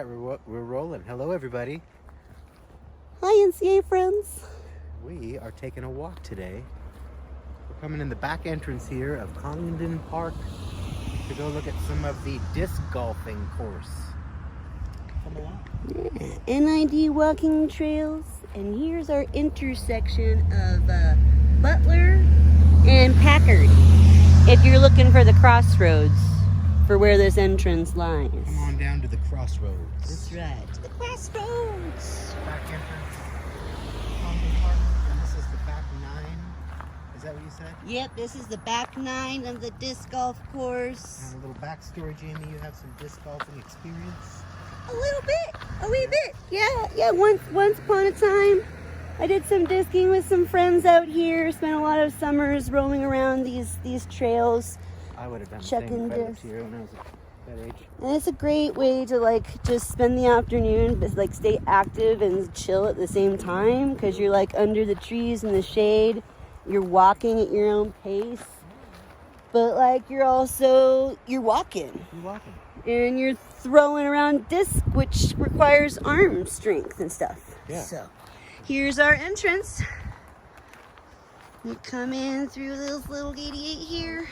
right, we're rolling. Hello, everybody. Hi, NCA friends. We are taking a walk today. We're coming in the back entrance here of Congdon Park to go look at some of the disc golfing course. Come along. Yeah, NID walking trails, and here's our intersection of Butler and Packard. If you're looking for the crossroads for where this entrance lies. Come on down to the crossroads. That's right, to the crossroads. Back entrance, Congdon Park, and this is the back 9. Is that what you said? Yep, this is the back 9 of the disc golf course. And a little backstory, Jamie. You have some disc golfing experience. A little bit, a wee bit. Yeah. Once upon a time, I did some discing with some friends out here. Spent a lot of summers roaming around these trails. I would have done Checking the same if I discs. lived here when I was that age. And it's a great way to just spend the afternoon, but stay active and chill at the same time, because you're under the trees in the shade. You're walking at your own pace, but you're walking. You're walking. And you're throwing around disc, which requires arm strength and stuff. Yeah. So here's our entrance. You come in through this little 88 here.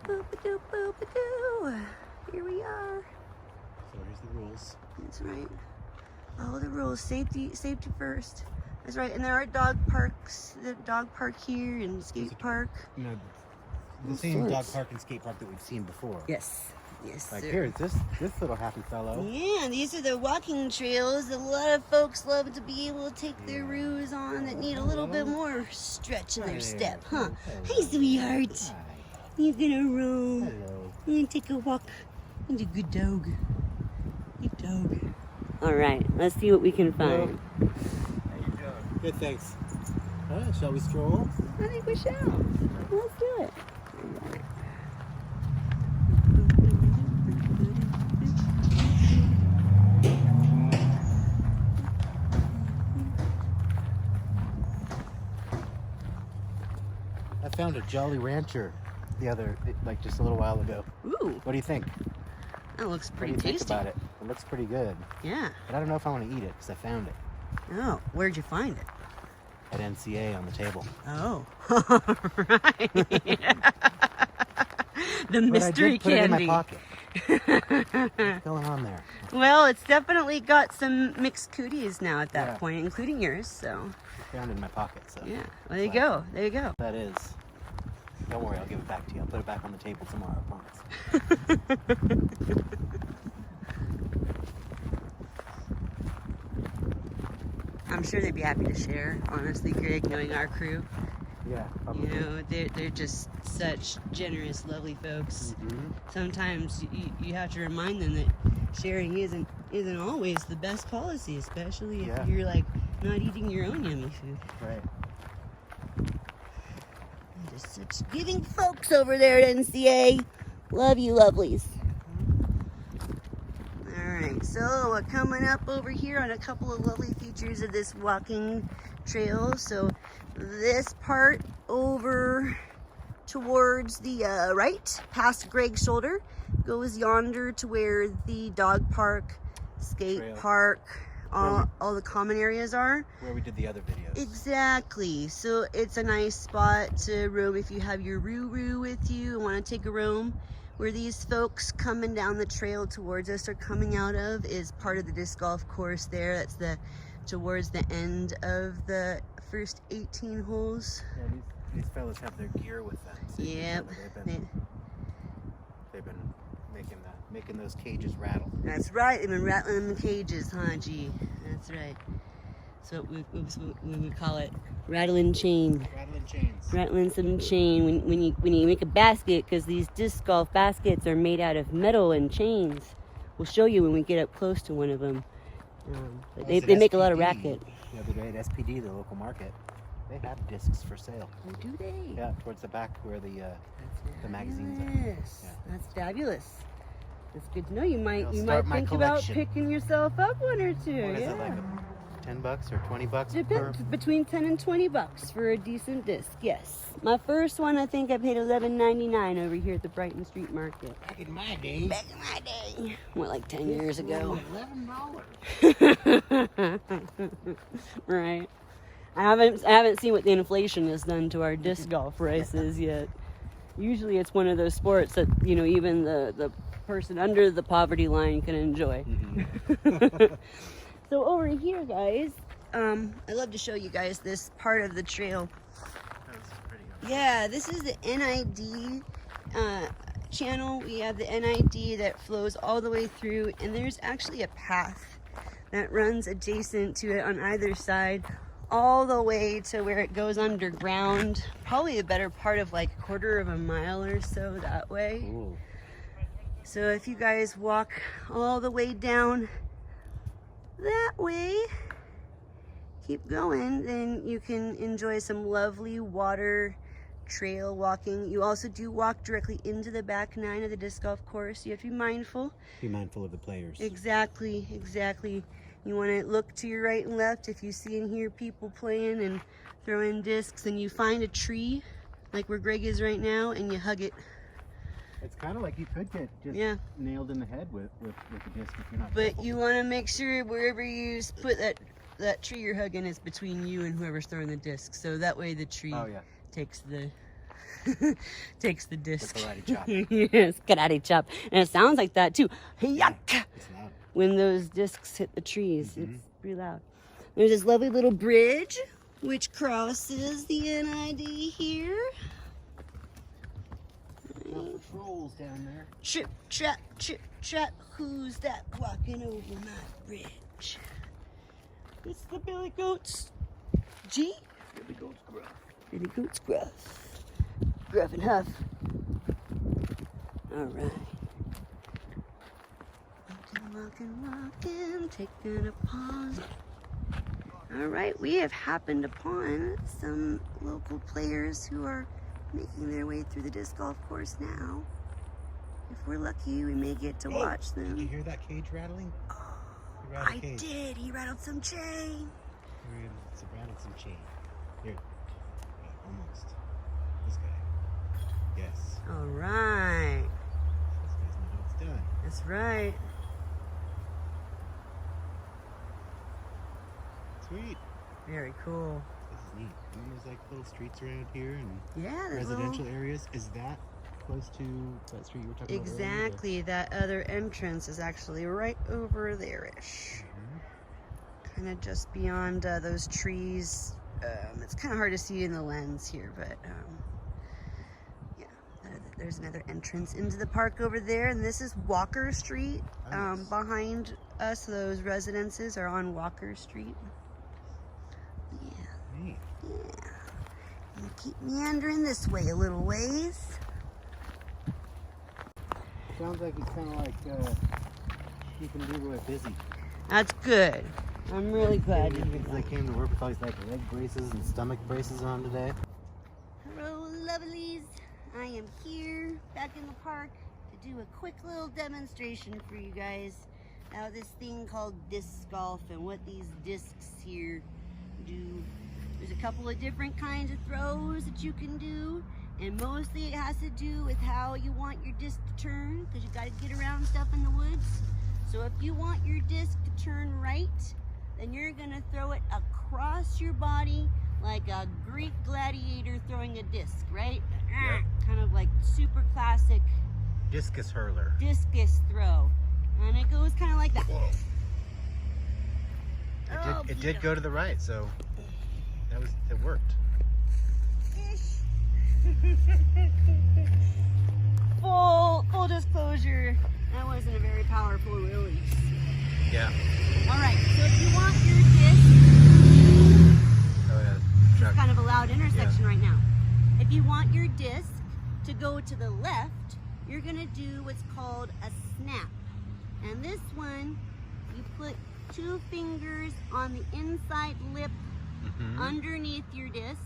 Boop-a-doo, boop-a-doo. Here we are. So here's the rules. That's right. Follow the rules. Safety first. That's right. And there are dog parks. The dog park here and skate park. You know, the All same dog sorts. park and skate park that we've seen before. Yes. Yes, Like sir. here's this little happy fellow. Yeah, these are the walking trails. A lot of folks love to be able to take their roos on that need a little bit more stretch in their step, huh? Hey, sweetheart. Hi. You gonna roam? Hello. You gonna take a walk? You're a good dog. Good dog. All right, let's see what we can find. How you doing? Good, thanks. Shall we stroll? I think we shall. Let's do it. I found a Jolly Rancher just a little while ago. Ooh, What do you think? that looks What do pretty you think tasty. about it? It looks pretty good. Yeah. But I don't know if I want to eat it because I found it Oh, where'd you find it? at NCA on the table. Oh, right. The mystery But I did put candy. it in my pocket. What's going on there? Well, it's definitely got some mixed cooties now at that Yeah. point, including yours. So, I found it in my pocket. So yeah. Well, there you go. There you go. that is. Don't worry, I'll give it back to you. I'll put it back on the table tomorrow, I promise. I'm sure they'd be happy to share. Honestly, Greg, knowing our crew, Yeah, probably. you know, they're just such generous, lovely folks. Mhm. Sometimes you have to remind them that sharing isn't always the best policy, especially if Yeah. you're not eating your own yummy food. Right. Just such giving folks over there at NCA. Love you, lovelies. Alright, so we're coming up over here on a couple of lovely features of this walking trail. So this part over towards the right, past Greg's shoulder, goes yonder to where the dog park, skate Trail. park, all the common areas are. Where we did the other videos. Exactly. So it's a nice spot to roam if you have your roo-roo with you and want to take a roam. Where these folks coming down the trail towards us are coming out of is part of the disc golf course there. That's towards the end of the first 18 holes. Yeah, these fellas have their gear with them. So Yep. They've been making those cages rattle. That's right. They've been rattling them in cages, huh, G? That's right. So we would call it rattling chain. Rattling chains. Rattling some chain when you make a basket, because these disc golf baskets are made out of metal and chains. We'll show you when we get up close to one of them. But they make a lot of racket. The other day at SPD, the local market, they have discs for sale. Oh, do they? Yeah, towards the back where the magazines are. Yes, Yeah. that's fabulous. That's good to know. You might I'll start my think about collection. picking yourself up one or two. What is Yeah. it, like $10 or $20 Depends, between 10 and 20 bucks for a decent disc, yes. My first one, I think I paid $11.99 over here at the Brighton Street Market. Back in my day. Back in my day. More like 10 years ago. $11. Right. I haven't seen what the inflation has done to our disc golf prices yet. Usually it's one of those sports that, you know, even the person under the poverty line can enjoy. Mm-hmm. So over here, guys, I love to show you guys this part of the trail. Yeah, this is the NID channel. We have the NID that flows all the way through, and there's actually a path that runs adjacent to it on either side, all the way to where it goes underground. Probably the better part of like a quarter of a mile or so that way. Ooh. So if you guys walk all the way down that way, keep going, then you can enjoy some lovely water trail walking. You also do walk directly into the back nine of the disc golf course. You have to be mindful. Be mindful of the players. Exactly. You want to look to your right and left if you see and hear people playing and throwing discs, and you find a tree like where Greg is right now and you hug it. It's kind of like you could get just nailed in the head with the disc if you're not But careful. you want to make sure wherever you put that tree you're hugging is between you and whoever's throwing the disc. So that way the tree takes the takes the disc. The karate chop. Yes, karate chop. And it sounds like that too. Yuck! It's loud. When those discs hit the trees, it's pretty loud. There's this lovely little bridge which crosses the NID here. Patrols down there. Trip, trap, who's that walking over my bridge? It's the Billy Goats. G? Billy Goat's gruff. Billy Goat's gruff. Gruff and Huff. Alright. Walking, taking a pause. Alright, we have happened upon some local players who are making their way through the disc golf course now. If we're lucky, we may get to watch them. Did you hear that cage rattling? I did. He rattled some chain. He rattled some chain. Here. Yeah, almost. This guy. Yes. All right. These guys know how it's done. That's right. Sweet. Very cool. This is neat. And there's like little streets around here and Yeah, there's residential areas. Is that close to that street you were talking about earlier? exactly. That other entrance is actually right over there-ish. Kind of just beyond those trees. It's kind of hard to see in the lens here, but yeah, there's another entrance into the park over there, and this is Walker Street. Nice. Behind us, those residences are on Walker Street. Yeah. Neat. Yeah. And keep meandering this way a little ways. Sounds like it's kind of like keeping people busy. That's good. I'm really glad to hear They that. came to work with all these like leg braces and stomach braces on today. Hello, lovelies. I am here back in the park to do a quick little demonstration for you guys about this thing called disc golf and what these discs here do. There's a couple of different kinds of throws that you can do, and mostly it has to do with how you want your disc to turn, because you got to get around stuff in the woods. So if you want your disc to turn right, then you're gonna throw it across your body like a Greek gladiator throwing a disc, right? Yep. Kind of like super classic Discus hurler. discus throw. And it goes kind of like that. It did go to the right, so it worked. Full disclosure, that wasn't a very powerful release. Yeah. All right, so if you want your disc, Oh yeah. this Truck. is kind of a loud intersection right now. If you want your disc to go to the left, you're gonna do what's called a snap. And this one, you put 2 fingers on the inside lip underneath your disc,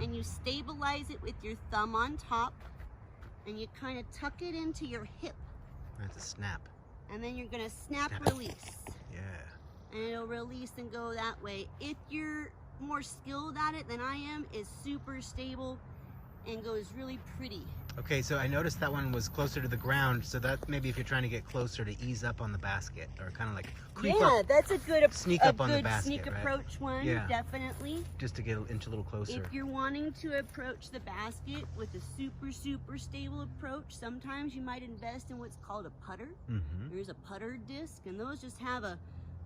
and you stabilize it with your thumb on top, and you kind of tuck it into your hip, That's a snap. and then you're gonna snap Snap it. release. Yeah. and it'll release and go that way. If you're more skilled at it than I am, it's super stable and goes really pretty. Okay, so I noticed that one was closer to the ground, so that maybe if you're trying to get closer to ease up on the basket, or kind of like creep up, that's a good sneak up on the basket, sneak right? approach one, Yeah. definitely. Just to get an inch a little closer. If you're wanting to approach the basket with a super stable approach, sometimes you might invest in what's called a putter. There's a putter disc, and those just have a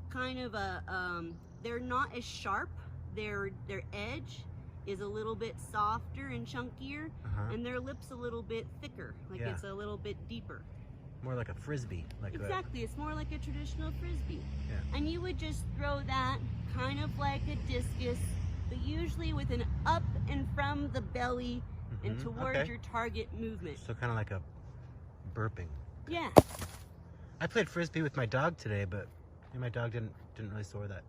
kind of a they're not as sharp. Their edge is a little bit softer and chunkier, and their lip's a little bit thicker, like it's a little bit deeper. More like a frisbee. Exactly, it's more like a traditional frisbee. Yeah. And you would just throw that kind of like a discus, but usually with an up and from the belly and towards your target movement. So kind of like a burping. Yeah. I played frisbee with my dog today, but my dog didn't really soar that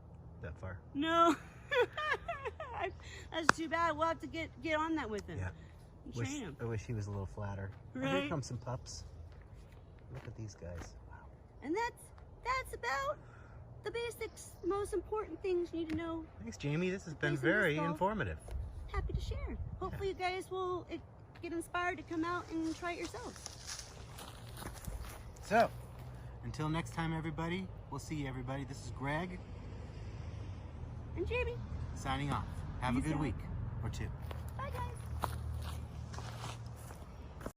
far. No. That's too bad. We'll have to get on that with him. Yeah. Train him. I wish he was a little flatter. Right. Oh, here come some pups. Look at these guys. Wow. And that's about the basics, most important things you need to know. Thanks, Jamie. This has been Play some very disc golf. informative. Happy to share. Hopefully you guys will get inspired to come out and try it yourselves. So, until next time, everybody, we'll see you, everybody. This is Greg. And Jamie. Signing off. Have a Peace good out. week or two.